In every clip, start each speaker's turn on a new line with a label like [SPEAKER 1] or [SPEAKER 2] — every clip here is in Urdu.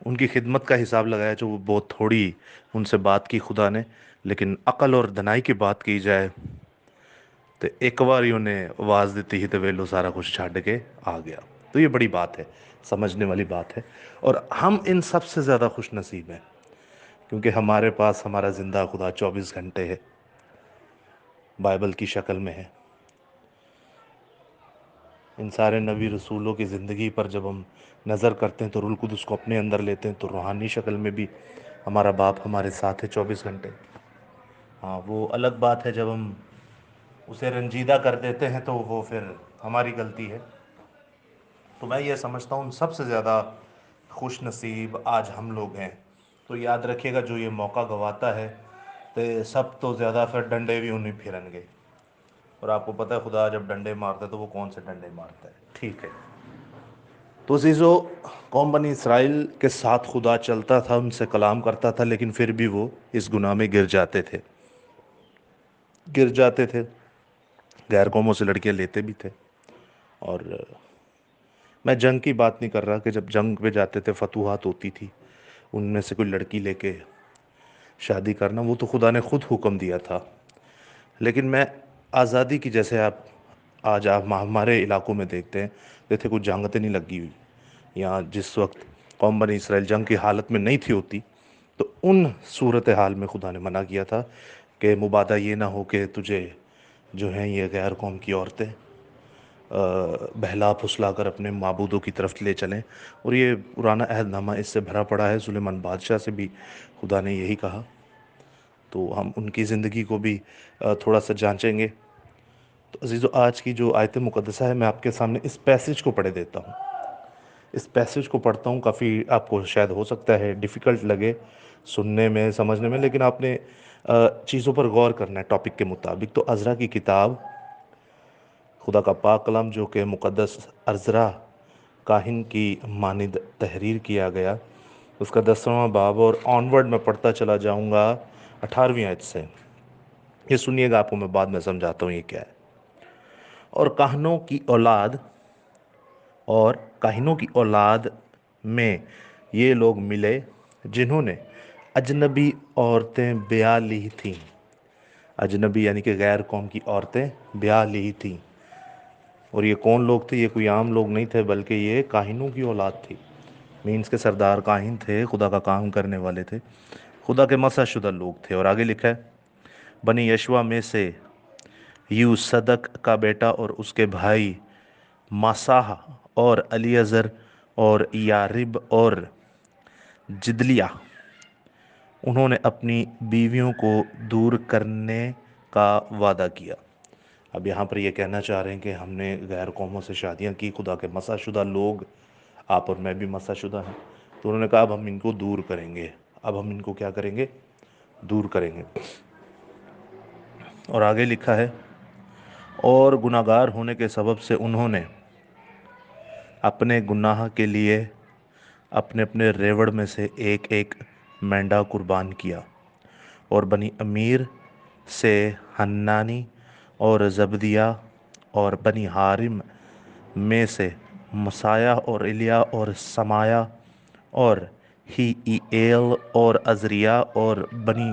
[SPEAKER 1] ان کی خدمت کا حساب لگایا جو وہ بہت تھوڑی ان سے بات کی خدا نے، لیکن عقل اور دنائی کی بات کی جائے تو ایک بار ہی انہیں آواز دیتی ہی تو ویلو سارا کچھ چھڈ کے آ گیا۔ تو یہ بڑی بات ہے، سمجھنے والی بات ہے، اور ہم ان سب سے زیادہ خوش نصیب ہیں کیونکہ ہمارے پاس ہمارا زندہ خدا 24 گھنٹے ہے، بائبل کی شکل میں ہے۔ ان سارے نبی رسولوں کی زندگی پر جب ہم نظر کرتے ہیں تو روح القدس کو اپنے اندر لیتے ہیں تو روحانی شکل میں بھی ہمارا باپ ہمارے ساتھ ہے 24 گھنٹے۔ ہاں، وہ الگ بات ہے جب ہم اسے رنجیدہ کر دیتے ہیں تو وہ پھر ہماری غلطی ہے۔ تو میں یہ سمجھتا ہوں سب سے زیادہ خوش نصیب آج ہم لوگ ہیں۔ تو یاد رکھیے گا جو یہ موقع گواتا ہے تو سب تو زیادہ پھر ڈنڈے بھی انہیں پھرن گے، اور آپ کو پتہ ہے خدا جب ڈنڈے مارتا ہے تو وہ کون سے ڈنڈے مارتا ہے۔ ٹھیک ہے، تو عزیزو، قوم بنی اسرائیل کے ساتھ خدا چلتا تھا، ان سے کلام کرتا تھا، لیکن پھر بھی وہ اس گناہ میں گر جاتے تھے، غیر قوموں سے لڑکیاں لیتے بھی تھے۔ اور میں جنگ کی بات نہیں کر رہا کہ جب جنگ پہ جاتے تھے فتوحات ہوتی تھی، ان میں سے کوئی لڑکی لے کے شادی کرنا، وہ تو خدا نے خود حکم دیا تھا۔ لیکن میں آزادی کی، جیسے آج آپ ہمارے علاقوں میں دیکھتے ہیں، جیسے کوئی جنگ تو نہیں لگی ہوئی، یا جس وقت قوم بنی اسرائیل جنگ کی حالت میں نہیں تھی ہوتی، تو ان صورتحال میں خدا نے منع کیا تھا کہ مبادہ یہ نہ ہو کہ تجھے جو ہیں یہ غیر قوم کی عورتیں بہلا پھسلا کر اپنے معبودوں کی طرف لے چلیں۔ اور یہ پرانا عہد نامہ اس سے بھرا پڑا ہے، سلیمان بادشاہ سے بھی خدا نے یہی کہا۔ تو ہم ان کی زندگی کو بھی تھوڑا سا جانچیں گے۔ تو عزیزو، آج کی جو آیت مقدسہ ہے میں آپ کے سامنے اس پیسج کو پڑھے دیتا ہوں۔ اس پیسج کو پڑھتا ہوں، کافی آپ کو شاید ہو سکتا ہے ڈیفیکلٹ لگے سننے میں، سمجھنے میں، لیکن آپ نے چیزوں پر غور کرنا ہے ٹاپک کے مطابق۔ تو عزرا کی کتاب، خدا کا پاک کلام جو کہ مقدس عزرا کاہن کی مانند تحریر کیا گیا، اس کا 10واں باب، اور آنورڈ میں پڑھتا چلا جاؤں گا 18ویں آیت سے۔ یہ سنیے گا، آپ کو میں بعد میں سمجھاتا ہوں یہ کیا ہے۔ اور کاہنوں کی اولاد میں یہ لوگ ملے جنہوں نے اجنبی عورتیں بیاہ لی تھیں۔ اجنبی یعنی کہ غیر قوم کی عورتیں بیاہ لی تھیں۔ اور یہ کون لوگ تھے؟ یہ کوئی عام لوگ نہیں تھے، بلکہ یہ کاہنوں کی اولاد تھی، مینس کے سردار کاہن تھے، خدا کا کام کرنے والے تھے، خدا کے مسح شدہ لوگ تھے۔ اور آگے لکھا ہے، بنی یشوا میں سے یو صدق کا بیٹا اور اس کے بھائی ماساہ اور الیعزر اور یارب اور جدلیہ، انہوں نے اپنی بیویوں کو دور کرنے کا وعدہ کیا۔ اب یہاں پر یہ کہنا چاہ رہے ہیں کہ ہم نے غیر قوموں سے شادیاں کی، خدا کے مسح شدہ لوگ، آپ اور میں بھی مسح شدہ ہیں، تو انہوں نے کہا اب ہم ان کو دور کریں گے، اب ہم ان کو کیا کریں گے؟ دور کریں گے۔ اور آگے لکھا ہے، اور گناہگار ہونے کے سبب سے انہوں نے اپنے گناہ کے لیے اپنے اپنے ریوڑ میں سے ایک ایک مینڈا قربان کیا، اور بنی امیر سے حنانی اور زبدیہ، اور بنی حارم میں سے مسایہ اور الیا اور سمایا اور ہی ایل اور عزریہ، اور بنی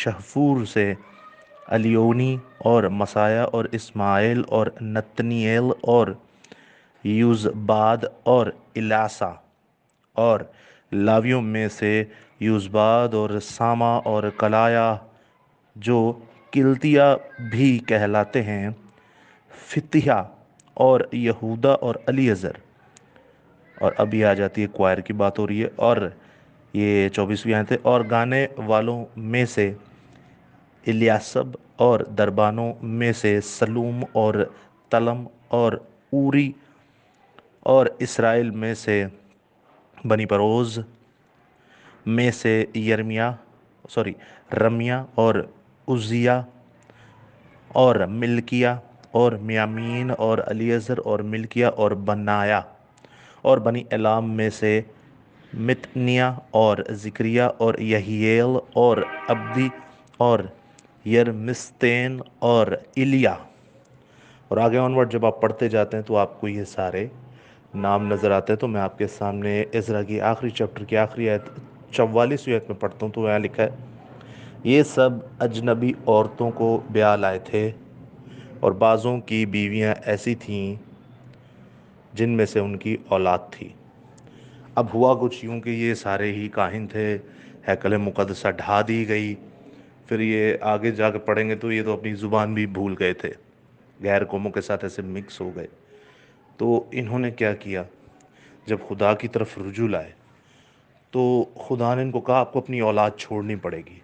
[SPEAKER 1] شہفور سے الیونی اور مسایہ اور اسماعیل اور نتنیل اور یوزباد اور الاسا، اور لاویوں میں سے یوزباد اور ساما اور کلایا جو کلتیا بھی کہلاتے ہیں، فتیہ اور یہودا اور الیعزر۔ اور ابھی آ جاتی ہے کوائر کی بات ہو رہی ہے، اور یہ 24ویں آیت ہے، اور گانے والوں میں سے الیاسب، اور دربانوں میں سے سلوم اور تلم اور اوری، اور اسرائیل میں سے بنی پروز میں سے رمیا اور عزیہ اور ملکیہ اور میامین اور الیعزر اور ملکیہ اور بنایا، اور بنی علام میں سے متنیہ اور ذکریہ اور یحییل اور عبدی اور یرمستین اور ایلیا۔ اور آگے آنورڈ جب آپ پڑھتے جاتے ہیں تو آپ کو یہ سارے نام نظر آتا ہے تو میں آپ کے سامنے عزرا کی آخری چیپٹر کی آخری آیت 44ویں آیت میں پڑھتا ہوں، تو یہاں لکھا ہے، یہ سب اجنبی عورتوں کو بیاہ لائے تھے، اور بعضوں کی بیویاں ایسی تھیں جن میں سے ان کی اولاد تھی۔ اب ہوا کچھ یوں کہ یہ سارے ہی کاہن تھے، ہیکل مقدسہ ڈھا دی گئی، پھر یہ آگے جا کے پڑھیں گے تو یہ تو اپنی زبان بھی بھول گئے تھے، غیر قوموں کے ساتھ ایسے مکس ہو گئے۔ تو انہوں نے کیا کیا، جب خدا کی طرف رجوع لائے تو خدا نے ان کو کہا آپ کو اپنی اولاد چھوڑنی پڑے گی،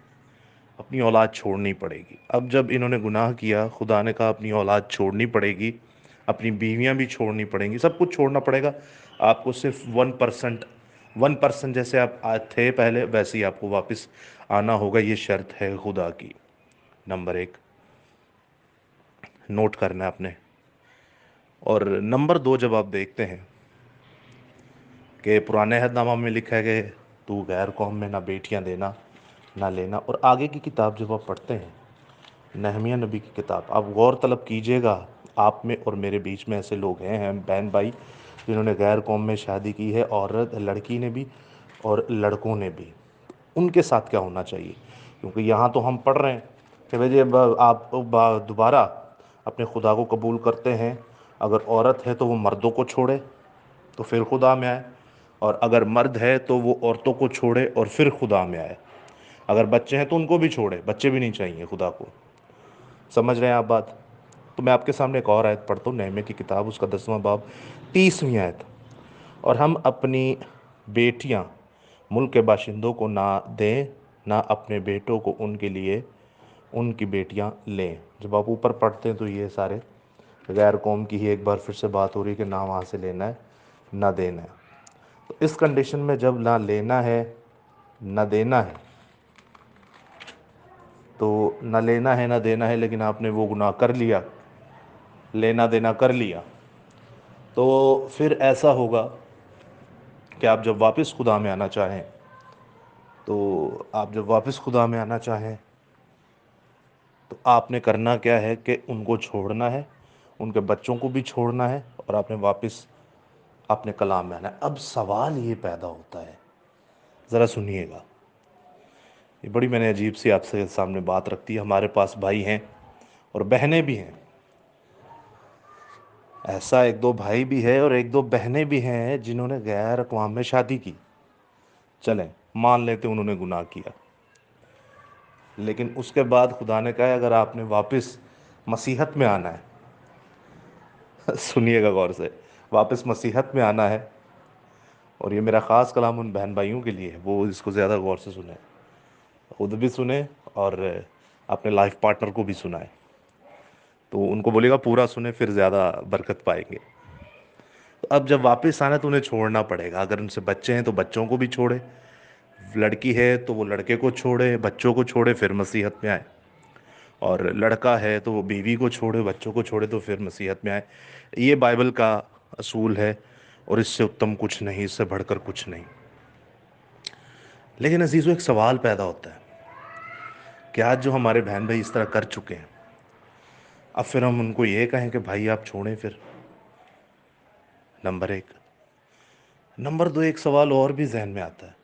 [SPEAKER 1] اپنی اولاد چھوڑنی پڑے گی۔ اب جب انہوں نے گناہ کیا، خدا نے کہا اپنی اولاد چھوڑنی پڑے گی، اپنی بیویاں بھی چھوڑنی پڑیں گی، سب کچھ چھوڑنا پڑے گا، آپ کو صرف 1% جیسے آپ تھے پہلے ویسے ہی آپ کو واپس آنا ہوگا، یہ شرط ہے خدا کی۔ نمبر 1 نوٹ کرنا ہے آپ نے۔ اور نمبر 2 جب آپ دیکھتے ہیں کہ پرانے عہد نامہ میں لکھا ہے کہ تو غیر قوم میں نہ بیٹیاں دینا نہ لینا، اور آگے کی کتاب جب آپ پڑھتے ہیں نہمیہ نبی کی کتاب، آپ غور طلب کیجئے گا، آپ میں اور میرے بیچ میں ایسے لوگ ہیں بہن بھائی جنہوں نے غیر قوم میں شادی کی ہے، عورت لڑکی نے بھی اور لڑکوں نے بھی، ان کے ساتھ کیا ہونا چاہیے؟ کیونکہ یہاں تو ہم پڑھ رہے ہیں کہ بھئی جب آپ دوبارہ اپنے خدا کو قبول کرتے ہیں، اگر عورت ہے تو وہ مردوں کو چھوڑے تو پھر خدا میں آئے، اور اگر مرد ہے تو وہ عورتوں کو چھوڑے اور پھر خدا میں آئے، اگر بچے ہیں تو ان کو بھی چھوڑے، بچے بھی نہیں چاہیے خدا کو۔ سمجھ رہے ہیں آپ بات؟ تو میں آپ کے سامنے ایک اور آیت پڑھتا ہوں، نہمیہ کی کتاب، اس کا 10واں باب 30ویں آیت، اور ہم اپنی بیٹیاں ملک کے باشندوں کو نہ دیں، نہ اپنے بیٹوں کو ان کے لیے ان کی بیٹیاں لیں۔ جب آپ اوپر پڑھتے ہیں تو یہ سارے غیر قوم کی ہی ایک بار پھر سے بات ہو رہی ہے کہ نہ وہاں سے لینا ہے نہ دینا ہے۔ تو اس کنڈیشن میں جب نہ لینا ہے نہ دینا ہے، تو نہ لینا ہے نہ دینا ہے، لیکن آپ نے وہ گناہ کر لیا، لینا دینا کر لیا، تو پھر ایسا ہوگا کہ آپ جب واپس خدا میں آنا چاہیں، تو آپ جب واپس خدا میں آنا چاہیں تو آپ نے کرنا کیا ہے کہ ان کو چھوڑنا ہے، ان کے بچوں کو بھی چھوڑنا ہے، اور آپ نے واپس اپنے کلام میں آنا ہے۔ اب سوال یہ پیدا ہوتا ہے، ذرا سنیے گا، یہ بڑی میں نے عجیب سی آپ سے سامنے بات رکھتی ہے۔ ہمارے پاس بھائی ہیں اور بہنیں بھی ہیں، ایسا ایک دو بھائی بھی ہے اور ایک دو بہنیں بھی ہیں جنہوں نے غیر اقوام میں شادی کی، چلیں مان لیتے انہوں نے گناہ کیا، لیکن اس کے بعد خدا نے کہا ہے اگر آپ نے واپس مسیحت میں آنا ہے سنیے گا غور سے، واپس مسیحت میں آنا ہے، اور یہ میرا خاص کلام ان بہن بھائیوں کے لیے ہے، وہ اس کو زیادہ غور سے سنیں، خود بھی سنیں اور اپنے لائف پارٹنر کو بھی سنائیں، تو ان کو بولے گا پورا سنیں، پھر زیادہ برکت پائیں گے۔ تو اب جب واپس آنا تو انہیں چھوڑنا پڑے گا، اگر ان سے بچے ہیں تو بچوں کو بھی چھوڑے، لڑکی ہے تو وہ لڑکے کو چھوڑے، بچوں کو چھوڑے، پھر مسیحت میں آئے، اور لڑکا ہے تو وہ بیوی کو چھوڑے، بچوں کو چھوڑے، تو پھر مسیحت میں آئے۔ یہ بائبل کا اصول ہے، اور اس سے اتم کچھ نہیں، اس سے بڑھ کر کچھ نہیں۔ لیکن عزیزو ایک سوال پیدا ہوتا ہے کہ آج جو ہمارے بہن بھائی اس طرح کر چکے ہیں، اب پھر ہم ان کو یہ کہیں کہ بھائی آپ چھوڑیں پھر؟ نمبر 1۔ نمبر 2، ایک سوال اور بھی ذہن میں آتا ہے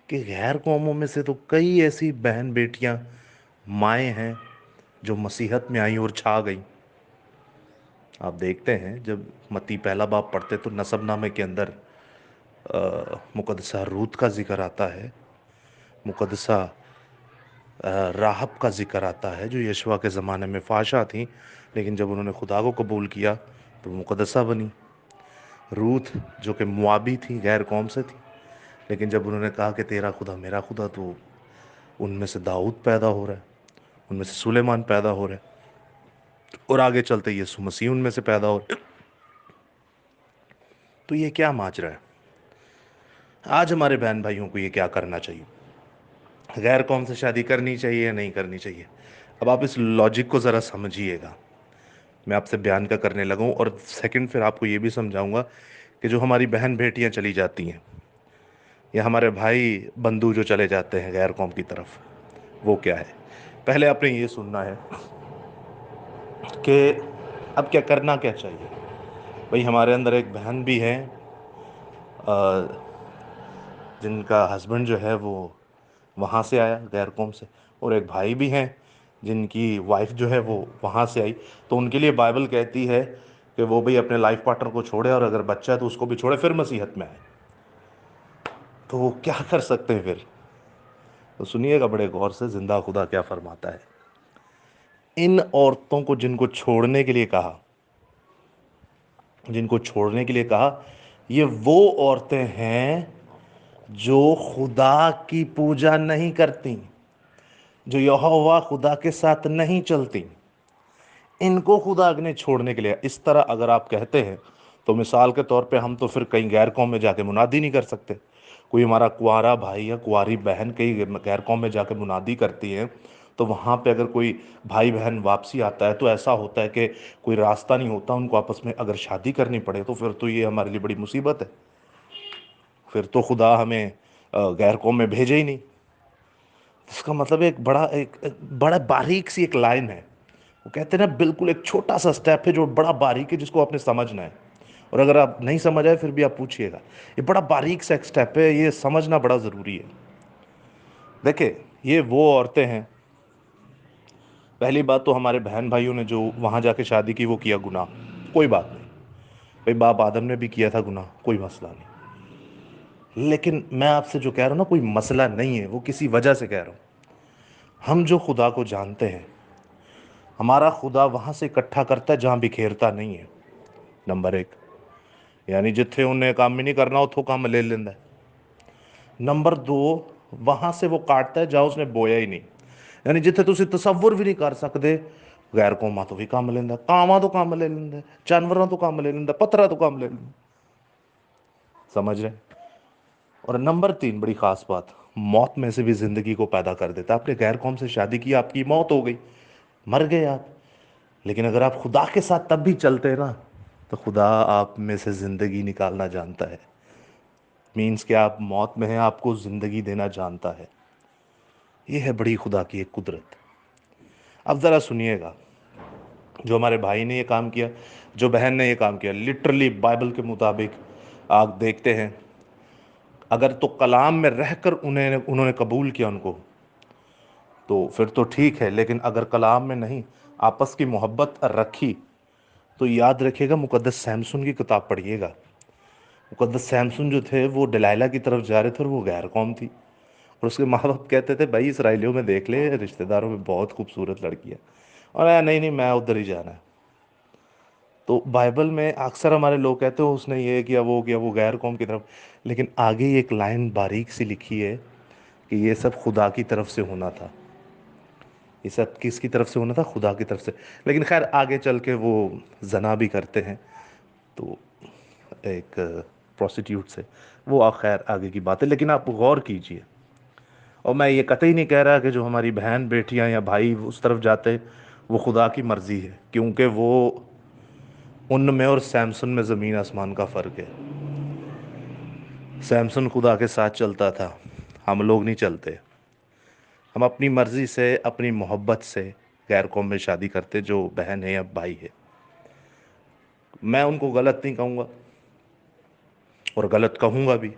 [SPEAKER 1] کہ غیر قوموں میں سے تو کئی ایسی بہن بیٹیاں مائیں ہیں جو مسیحت میں آئیں اور چھا گئیں۔ آپ دیکھتے ہیں جب متی پہلا باب پڑھتے تو نسب نامے کے اندر مقدسہ روت کا ذکر آتا ہے، مقدسہ راہب کا ذکر آتا ہے، جو یشوع کے زمانے میں فحشہ تھیں، لیکن جب انہوں نے خدا کو قبول کیا تو وہ مقدسہ بنی۔ روت جو کہ موابی تھی، غیر قوم سے تھی، لیکن جب انہوں نے کہا کہ تیرا خدا میرا خدا، تو ان میں سے داؤد پیدا ہو رہا ہے، ان میں سے سلیمان پیدا ہو رہا ہے، اور آگے چلتے یسوع مسیح ان میں سے پیدا ہو رہا ہے۔ تو یہ کیا ماجرا ہے؟ آج ہمارے بہن بھائیوں کو یہ کیا کرنا چاہیے؟ غیر قوم سے شادی کرنی چاہیے یا نہیں کرنی چاہیے؟ اب آپ اس لاجک کو ذرا سمجھیے گا، میں آپ سے بیان کا کرنے لگا ہوں، اور سیکنڈ پھر آپ کو یہ بھی سمجھاؤں گا کہ جو ہماری بہن بیٹیاں چلی جاتی ہیں یا ہمارے بھائی بندو جو چلے جاتے ہیں غیر قوم کی طرف، وہ کیا ہے۔ پہلے آپ نے یہ سننا ہے کہ اب کیا کرنا کیا چاہیے۔ بھئی ہمارے اندر ایک بہن بھی ہے جن کا ہسبینڈ جو ہے وہ وہاں سے آیا غیر قوم سے، اور ایک بھائی بھی ہیں جن کی وائف جو ہے وہ وہاں سے آئی. تو ان کے لیے بائبل کہتی ہے کہ وہ بھی اپنے لائف پارٹنر کو چھوڑے، اور اگر بچہ ہے تو اس کو بھی چھوڑے، پھر مسیحت میں آئے. تو وہ کیا کر سکتے ہیں پھر؟ تو سنیے گا بڑے غور سے زندہ خدا کیا فرماتا ہے. ان عورتوں کو جن کو چھوڑنے کے لیے کہا، جن کو چھوڑنے کے لیے کہا، یہ وہ عورتیں ہیں جو خدا کی پوجا نہیں کرتی، جو یہوہ خدا کے ساتھ نہیں چلتی. ان کو خدا نے چھوڑنے کے لیے. اس طرح اگر آپ کہتے ہیں تو مثال کے طور پہ ہم تو پھر کہیں غیر قوم میں جا کے منادی نہیں کر سکتے. کوئی ہمارا کنوارا بھائی یا کنواری بہن کئی غیر قوم میں جا کے منادی کرتی ہے، تو وہاں پہ اگر کوئی بھائی بہن واپسی آتا ہے تو ایسا ہوتا ہے کہ کوئی راستہ نہیں ہوتا ان کو آپس میں اگر شادی کرنی پڑے، تو پھر تو یہ ہمارے لیے بڑی مصیبت ہے. پھر تو خدا ہمیں غیر قوم میں بھیجے ہی نہیں. اس کا مطلب ایک بڑا باریک سی ایک لائن ہے. وہ کہتے ہیں نا بالکل ایک چھوٹا سا سٹیپ ہے جو بڑا باریک ہے، جس کو آپ نے سمجھنا ہے. اور اگر آپ نہیں سمجھ آئے پھر بھی آپ پوچھئے گا. یہ بڑا باریک سا ایک سٹیپ ہے، یہ سمجھنا بڑا ضروری ہے. دیکھیں، یہ وہ عورتیں ہیں. پہلی بات تو ہمارے بہن بھائیوں نے جو وہاں جا کے شادی کی وہ کیا گناہ، کوئی بات نہیں. بھئی باپ آدم نے بھی کیا تھا گناہ، کوئی مسئلہ نہیں. لیکن میں آپ سے جو کہہ رہا ہوں نا، کوئی مسئلہ نہیں ہے، وہ کسی وجہ سے کہہ رہا ہوں. ہم جو خدا کو جانتے ہیں، ہمارا خدا وہاں سے اکٹھا کرتا ہے جہاں بکھیرتا نہیں ہے. نمبر ایک، یعنی جتھے انہیں کام نہیں کرنا اتھوں کام لے لیندہ ہے. نمبر دو، وہاں سے وہ کاٹتا ہے جہاں اس نے بویا ہی نہیں. یعنی جتھے تسی تصور بھی نہیں کر سکتے، غیر قوماں تو بھی کام لیندہ، کاواں تو کام لے لیندہ، جانوراں تو کام لے لیندہ، پتھراں تو کام لے لیندہ. سمجھ رہے ہیں؟ اور نمبر تین، بڑی خاص بات، موت میں سے بھی زندگی کو پیدا کر دیتا. آپ نے غیر قوم سے شادی کی، آپ کی موت ہو گئی، مر گئے آپ. لیکن اگر آپ خدا کے ساتھ تب بھی چلتے ہیں نا، تو خدا آپ میں سے زندگی نکالنا جانتا ہے. مینز کہ آپ موت میں ہیں، آپ کو زندگی دینا جانتا ہے. یہ ہے بڑی خدا کی ایک قدرت. اب ذرا سنیے گا، جو ہمارے بھائی نے یہ کام کیا، جو بہن نے یہ کام کیا، لٹرلی بائبل کے مطابق آپ دیکھتے ہیں، اگر تو کلام میں رہ کر انہوں نے قبول کیا ان کو، تو پھر تو ٹھیک ہے. لیکن اگر کلام میں نہیں، آپس کی محبت رکھی، تو یاد رکھیے گا، مقدس سیمسن کی کتاب پڑھیے گا. مقدس سیمسن جو تھے وہ ڈلائلہ کی طرف جا رہے تھے، اور وہ غیر قوم تھی. اور اس کے ماں باپ کہتے تھے بھائی اسرائیلیوں میں دیکھ لے، رشتہ داروں میں بہت خوبصورت لڑکی ہے. اور نہیں میں ادھر ہی جانا ہے. تو بائبل میں اکثر ہمارے لوگ کہتے ہیں اس نے یہ کیا وہ کیا، وہ غیر قوم کی طرف. لیکن آگے ایک لائن باریک سی لکھی ہے کہ یہ سب خدا کی طرف سے ہونا تھا. یہ سب کس کی طرف سے ہونا تھا؟ خدا کی طرف سے. لیکن خیر آگے چل کے وہ زنا بھی کرتے ہیں، تو ایک پروسٹیوٹ سے، وہ خیر آگے کی بات ہے. لیکن آپ غور کیجئے، اور میں یہ قطعی نہیں کہہ رہا کہ جو ہماری بہن بیٹیاں یا بھائی اس طرف جاتے وہ خدا کی مرضی ہے، کیونکہ وہ ان میں اور سیمسن میں زمین آسمان کا فرق ہے. سیمسن خدا کے ساتھ چلتا تھا، ہم لوگ نہیں چلتے. ہم اپنی مرضی سے، اپنی محبت سے غیر قوم میں شادی کرتے، جو بہن ہے یا بھائی ہے. میں ان کو غلط نہیں کہوں گا، اور غلط کہوں گا بھی.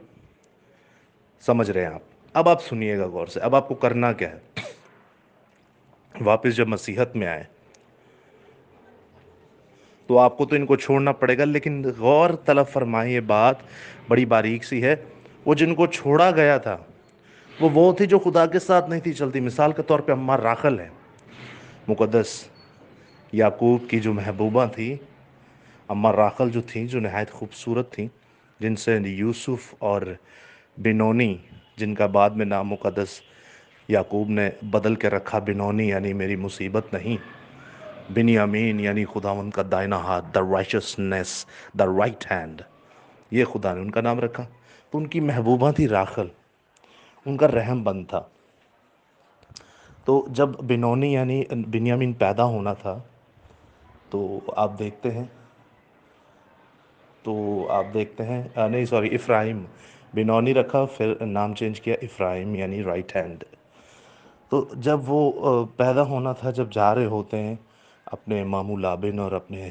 [SPEAKER 1] سمجھ رہے ہیں آپ؟ اب آپ سنیے گا غور سے. اب آپ کو کرنا کیا ہے؟ واپس جب مسیحت میں آئے تو آپ کو تو ان کو چھوڑنا پڑے گا. لیکن غور طلب فرمائیے، بات بڑی باریک سی ہے. وہ جن کو چھوڑا گیا تھا وہ تھی جو خدا کے ساتھ نہیں تھی چلتی. مثال کے طور پہ اماں راخل ہے، مقدس یعقوب کی جو محبوبہ تھی. اماں راخل جو تھیں، جو نہایت خوبصورت تھیں، جن سے یوسف اور بنونی، جن کا بعد میں نام مقدس یعقوب نے بدل کے رکھا، بنونی یعنی میری مصیبت نہیں، بنیامین یعنی خداوند کا دائنا ہاتھ، دا رائچسنس، دا رائٹ ہینڈ، یہ خدا نے ان کا نام رکھا. تو ان کی محبوبہ تھی راخل، ان کا رحم بند تھا. تو جب بنونی یعنی بنیامین پیدا ہونا تھا، تو آپ دیکھتے ہیں نہیں سوری، افراہیم. بنونی رکھا، پھر نام چینج کیا افراہیم یعنی رائٹ ہینڈ. تو جب وہ پیدا ہونا تھا، جب جا رہے ہوتے ہیں اپنے ماموں لابن اور اپنے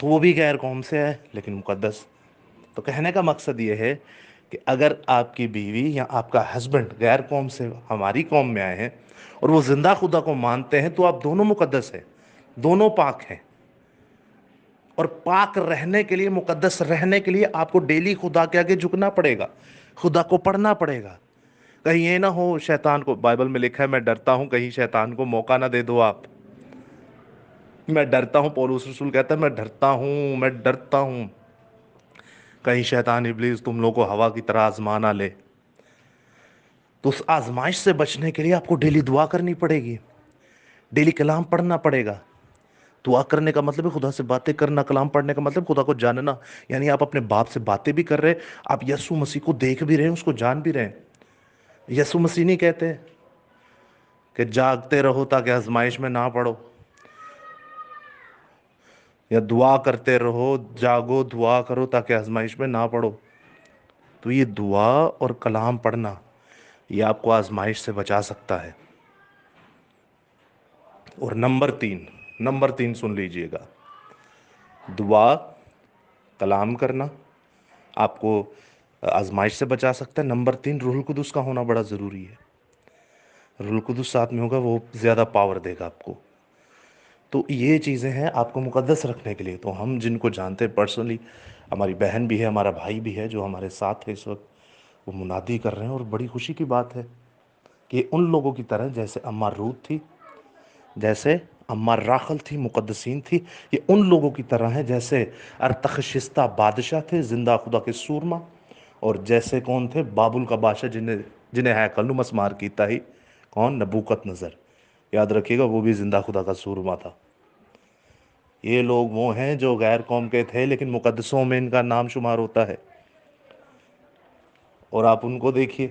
[SPEAKER 1] تو وہ بھی غیر قوم سے ہے لیکن مقدس. تو کہنے کا مقصد یہ ہے کہ اگر آپ کی بیوی یا آپ کا ہسبینڈ غیر قوم سے ہماری قوم میں آئے ہیں اور وہ زندہ خدا کو مانتے ہیں تو آپ دونوں مقدس ہیں, دونوں پاک ہیں. اور پاک رہنے کے لیے, مقدس رہنے کے لیے آپ کو ڈیلی خدا کے آگے جھکنا پڑے گا, خدا کو پڑھنا پڑے گا. کہیں یہ نہ ہو شیطان کو, بائبل میں لکھا ہے میں ڈرتا ہوں کہیں شیطان کو موقع نہ دے دو آپ. میں ڈرتا ہوں, پولس رسول کہتا ہے میں ڈرتا ہوں, میں ڈرتا ہوں کہیں شیطان ابلیس تم لوگوں کو ہوا کی طرح آزما نہ لے. تو اس آزمائش سے بچنے کے لیے آپ کو ڈیلی دعا کرنی پڑے گی, ڈیلی کلام پڑھنا پڑے گا. دعا کرنے کا مطلب ہے خدا سے باتیں کرنا, کلام پڑھنے کا مطلب خدا کو جاننا. یعنی آپ اپنے باپ سے باتیں بھی کر رہے, آپ یسوع مسیح کو دیکھ بھی رہے ہیں, اس کو جان بھی رہے ہیں. یسوع مسیح نہیں کہتے کہ جاگتے رہو تاکہ آزمائش میں نہ پڑو, یا دعا کرتے رہو, جاگو دعا کرو تاکہ آزمائش میں نہ پڑو. تو یہ دعا اور کلام پڑھنا یہ آپ کو آزمائش سے بچا سکتا ہے. اور نمبر تین سن لیجئے گا, دعا کلام کرنا آپ کو آزمائش سے بچا سکتا ہے. نمبر تین, روح القدس کا ہونا بڑا ضروری ہے. روح القدس ساتھ میں ہوگا, وہ زیادہ پاور دے گا آپ کو. تو یہ چیزیں ہیں آپ کو مقدس رکھنے کے لیے. تو ہم جن کو جانتے ہیں پرسنلی, ہماری بہن بھی ہے, ہمارا بھائی بھی ہے جو ہمارے ساتھ ہے اس وقت, وہ منادی کر رہے ہیں. اور بڑی خوشی کی بات ہے کہ ان لوگوں کی طرح جیسے اماں رود تھی, جیسے اماں راخل تھی, مقدسین تھی, یہ ان لوگوں کی طرح ہیں جیسے ارتخشستہ بادشاہ تھے, زندہ خدا کے سورما. اور جیسے کون تھے, بابل کا بادشاہ جنہیں ہیکل نو مسمار کیتا ہی, کون, نبوکت نظر. یاد رکھیے گا وہ بھی زندہ خدا کا سورما تھا. یہ لوگ وہ ہیں جو غیر قوم کے تھے لیکن مقدسوں میں ان کا نام شمار ہوتا ہے. اور آپ ان کو دیکھیے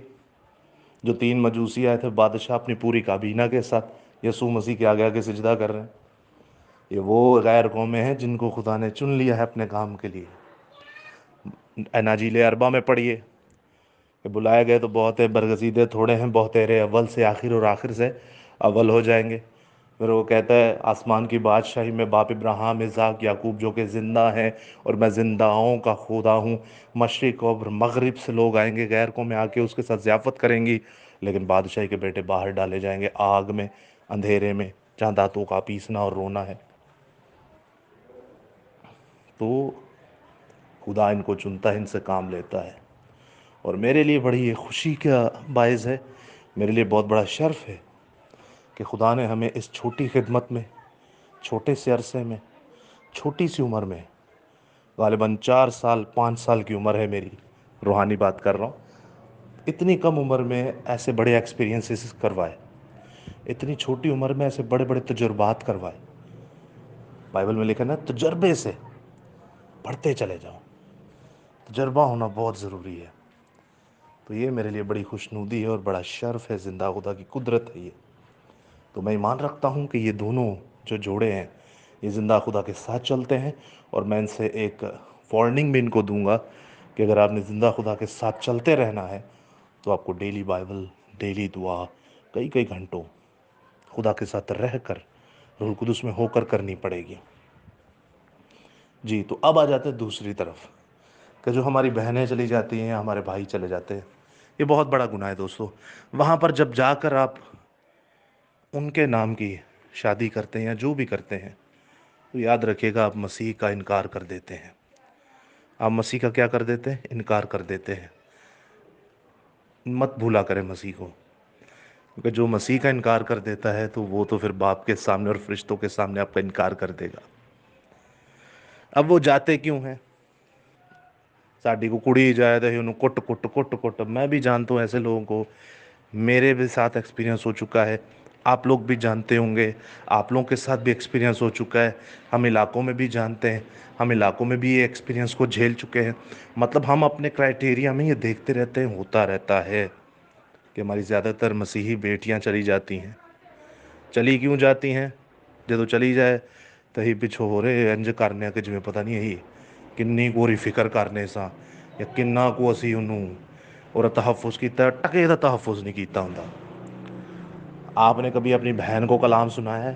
[SPEAKER 1] جو 3 مجوسی آئے تھے, بادشاہ اپنی پوری کابینہ کے ساتھ یسوع مسیح کے آگے آگے سجدہ کر رہے ہیں. یہ وہ غیر قومیں ہیں جن کو خدا نے چن لیا ہے اپنے کام کے لیے. اناجیل اربع میں پڑھیے کہ بلائے گئے تو بہت ہے, برگزیدے تھوڑے ہیں, بہتیرے اول سے آخر اور آخر سے اول ہو جائیں گے. پھر وہ کہتا ہے آسمان کی بادشاہی میں باپ ابراہیم, اسحاق, یعقوب جو کہ زندہ ہیں, اور میں زندہوں کا خدا ہوں. مشرق اور مغرب سے لوگ آئیں گے غیر قوم میں, آ کے اس کے ساتھ ضیافت کریں گی. لیکن بادشاہی کے بیٹے باہر ڈالے جائیں گے آگ میں, اندھیرے میں, جہاں دانتوں کا پیسنا اور رونا ہے. تو خدا ان کو چنتا ہے, ان سے کام لیتا ہے. اور میرے لیے بڑی یہ خوشی کا باعث ہے, میرے لیے بہت بڑا شرف ہے کہ خدا نے ہمیں اس چھوٹی خدمت میں, چھوٹے سے عرصے میں, چھوٹی سی عمر میں, غالباً 4 سال 5 سال کی عمر ہے میری, روحانی بات کر رہا ہوں, اتنی کم عمر میں ایسے بڑے ایکسپیرینسز کروائے, اتنی چھوٹی عمر میں ایسے بڑے بڑے تجربات کروائے. بائبل میں لکھا ہے نا, تجربے سے پڑھتے چلے جاؤ. تجربہ ہونا بہت ضروری ہے. تو یہ میرے لیے بڑی خوشنودی ہے اور بڑا شرف ہے, زندہ خدا کی قدرت ہے یہ. تو میں ایمان رکھتا ہوں کہ یہ دونوں جو جوڑے ہیں یہ زندہ خدا کے ساتھ چلتے ہیں. اور میں ان سے ایک وارننگ بھی ان کو دوں گا کہ اگر آپ نے زندہ خدا کے ساتھ چلتے رہنا ہے تو آپ کو ڈیلی بائبل, ڈیلی دعا, کئی کئی گھنٹوں خدا کے ساتھ رہ کر, روح القدس میں ہو کر کرنی پڑے گی. جی, تو اب آ جاتے ہیں دوسری طرف کہ جو ہماری بہنیں چلی جاتی ہیں, ہمارے بھائی چلے جاتے ہیں, یہ بہت بڑا گناہ ہے دوستو. وہاں پر جب جا کر آپ ان کے نام کی شادی کرتے ہیں یا جو بھی کرتے ہیں, تو یاد رکھیے گا آپ مسیح کا انکار کر دیتے ہیں. آپ مسیح کا کیا کر دیتے ہیں, انکار کر دیتے ہیں. مت بھولا کریں مسیح کو, کیونکہ جو مسیح کا انکار کر دیتا ہے تو وہ تو پھر باپ کے سامنے اور فرشتوں کے سامنے آپ کا انکار کر دے گا. اب وہ جاتے کیوں ہیں, ساڈی کو کڑی جائے تو انہوں کٹ کٹ کٹ کٹ. میں بھی جانتا ہوں ایسے لوگوں کو, میرے بھی ساتھ ایکسپیرینس ہو چکا ہے, آپ لوگ بھی جانتے ہوں گے, آپ لوگوں کے ساتھ بھی ایکسپیرینس ہو چکا ہے. ہم علاقوں میں بھی جانتے ہیں, ہم علاقوں میں بھی یہ ایکسپیرینس کو جھیل چکے ہیں. مطلب ہم اپنے کرائٹیریا میں یہ دیکھتے رہتے ہیں, ہوتا رہتا ہے کہ ہماری زیادہ تر مسیحی بیٹیاں چلی جاتی ہیں. چلی کیوں جاتی ہیں, جدو چلی جائے تہی پچھو ہو رہے انج کرنے کہ جی پتہ نہیں یہی کنی کوری فکر کرنے سا, یا کنا کو اسی انہوں اور تحفظ کیتا, ٹکے دا تحفظ نہیں کیتا ہوں. آپ نے کبھی اپنی بہن کو کلام سنایا ہے؟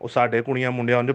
[SPEAKER 1] ਉਹ ਸਾਡੇ ਕੁੜੀਆਂ ਮੁੰਡਿਆਂ ਨੂੰ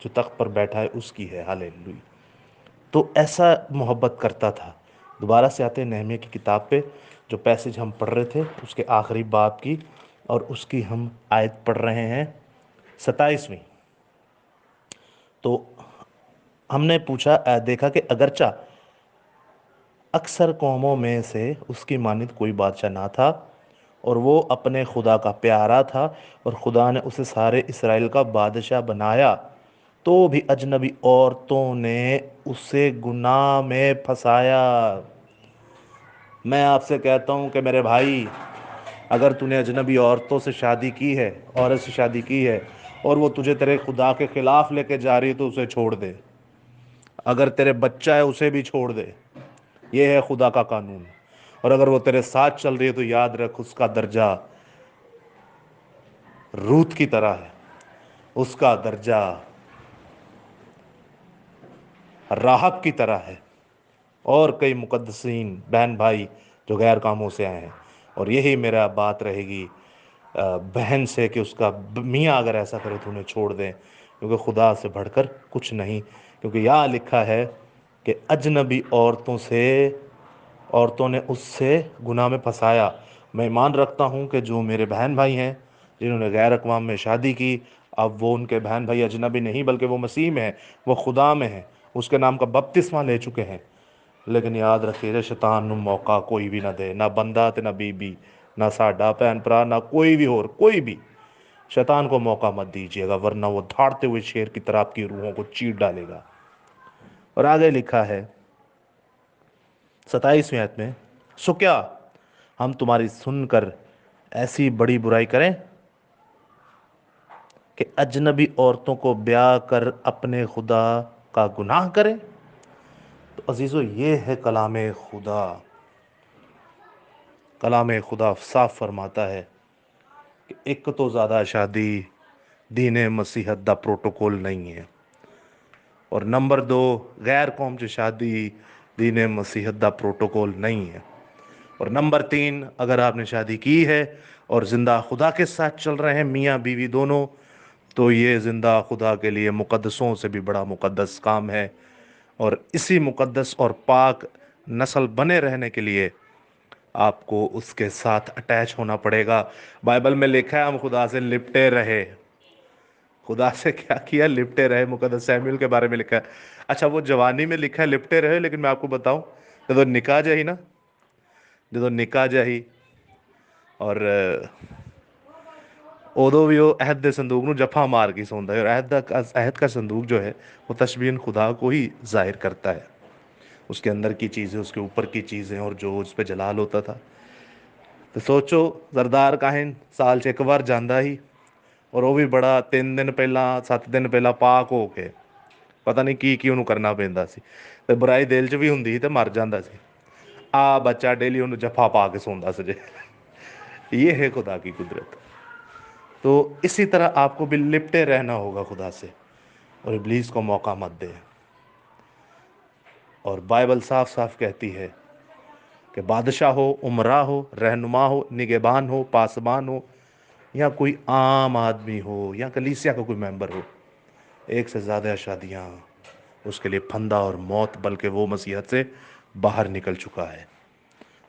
[SPEAKER 1] جو تخت پر بیٹھا ہے اس کی ہے، ہاللیلویہ۔ تو ایسا محبت کرتا تھا۔ دوبارہ سے آتے ہیں نہمیہ کی کتاب پہ، جو پیسج ہم پڑھ رہے تھے اس کے آخری باب کی، اور اس کی ہم آیت پڑھ رہے ہیں 27ویں۔ تو ہم نے دیکھا کہ اگرچہ اکثر قوموں میں سے اس کی مانند کوئی بادشاہ نہ تھا، اور وہ اپنے خدا کا پیارا تھا، اور خدا نے اسے سارے اسرائیل کا بادشاہ بنایا، تو بھی اجنبی عورتوں نے اسے گناہ میں پھنسایا۔ میں آپ سے کہتا ہوں کہ میرے بھائی، اگر تو نے اجنبی عورتوں سے شادی کی ہے، عورت سے شادی کی ہے، اور وہ تجھے تیرے خدا کے خلاف لے کے جا رہی ہے، تو اسے چھوڑ دے۔ اگر تیرے بچہ ہے اسے بھی چھوڑ دے، یہ ہے خدا کا قانون۔ اور اگر وہ تیرے ساتھ چل رہی ہے تو یاد رکھ، اس کا درجہ روت کی طرح ہے، اس کا درجہ راحب کی طرح ہے، اور کئی مقدسین بہن بھائی جو غیر کاموں سے آئے ہیں۔ اور یہی میرا بات رہے گی بہن سے، کہ اس کا میاں اگر ایسا کرے تو انہیں چھوڑ دیں، کیونکہ خدا سے بڑھ کر کچھ نہیں۔ کیونکہ یہاں لکھا ہے کہ اجنبی عورتوں نے اس سے گناہ میں پھنسایا۔ میں ایمان رکھتا ہوں کہ جو میرے بہن بھائی ہیں جنہوں نے غیر اقوام میں شادی کی، اب وہ ان کے بہن بھائی اجنبی نہیں بلکہ وہ مسیح میں ہیں، وہ خدا میں ہیں، اس کے نام کا بپتسمہ لے چکے ہیں۔ لیکن یاد رکھیے، شیطان نو موقع کوئی بھی نہ دے، نہ بندہ تے نہ بی بی، نہ ساڈا بھن بھرا، نہ کوئی بھی، اور کوئی بھی شیطان کو موقع مت دیجیے گا، ورنہ وہ دھاڑتے ہوئے شیر کی طرح آپ کی روحوں کو چیر ڈالے گا۔ اور آگے لکھا ہے 27ویں آیت میں، سو کیا ہم تمہاری سن کر ایسی بڑی برائی کریں کہ اجنبی عورتوں کو بیاہ کر اپنے خدا کا گناہ کریں؟ تو عزیزو، یہ ہے کلام خدا۔ کلام خدا صاف فرماتا ہے کہ ایک تو زیادہ شادی دین مسیحت دا پروٹوکول نہیں ہے، اور نمبر 2، غیر قوم سے شادی دین مسیحت دا پروٹوکول نہیں ہے، اور نمبر 3، اگر آپ نے شادی کی ہے اور زندہ خدا کے ساتھ چل رہے ہیں میاں بیوی دونوں، تو یہ زندہ خدا کے لیے مقدسوں سے بھی بڑا مقدس کام ہے، اور اسی مقدس اور پاک نسل بنے رہنے کے لیے آپ کو اس کے ساتھ اٹیچ ہونا پڑے گا۔ بائبل میں لکھا ہے ہم خدا سے لپٹے رہے۔ خدا سے کیا لپٹے رہے، مقدس سیموئیل کے بارے میں لکھا ہے۔ اچھا، وہ جوانی میں لکھا ہے لپٹے رہے، لیکن میں آپ کو بتاؤں، جدو نکاح جاہی نا، جدو نکاح جاہی اور ادو بھی وہ عہد دے صندوق نو جفا مار کے سوندا ہے، اور عہد کا صندوق جو ہے وہ تشبیہ خدا کو ہی ظاہر کرتا ہے، اس کے اندر کی چیزیں، اس کے اوپر کی چیزیں، اور جو اس پہ جلال ہوتا تھا۔ تو سوچو، زردار کاہن سال چ ایک بار جانا ہی، اور وہ بھی بڑا 3 دن پہلا 7 دن پہلا پاک ہو کے، پتہ نہیں کی انہوں کرنا پیندا سی، تے برائی دل چ بھی ہوندی سی تے مر جاندا سی، بچہ ڈیلی انہوں جفا پا کے سوندا سجے۔ یہ ہے خدا کی قدرت۔ تو اسی طرح آپ کو بھی لپٹے رہنا ہوگا خدا سے، اور ابلیس کو موقع مت دے۔ اور بائبل صاف صاف کہتی ہے کہ بادشاہ ہو، عمرہ ہو، رہنما ہو، نگہبان ہو، پاسبان ہو، یا کوئی عام آدمی ہو، یا کلیسیا کا کوئی ممبر ہو، ایک سے زیادہ شادیاں اس کے لیے پھندا اور موت، بلکہ وہ مسیحت سے باہر نکل چکا ہے۔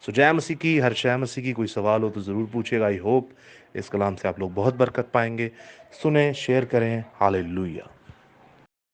[SPEAKER 1] سو جے مسیح کی، ہر شے مسیح کی، کوئی سوال ہو تو ضرور پوچھے گا۔ آئی ہوپ اس کلام سے آپ لوگ بہت برکت پائیں گے۔ سنیں، شیئر کریں۔ ہاللیلویہ۔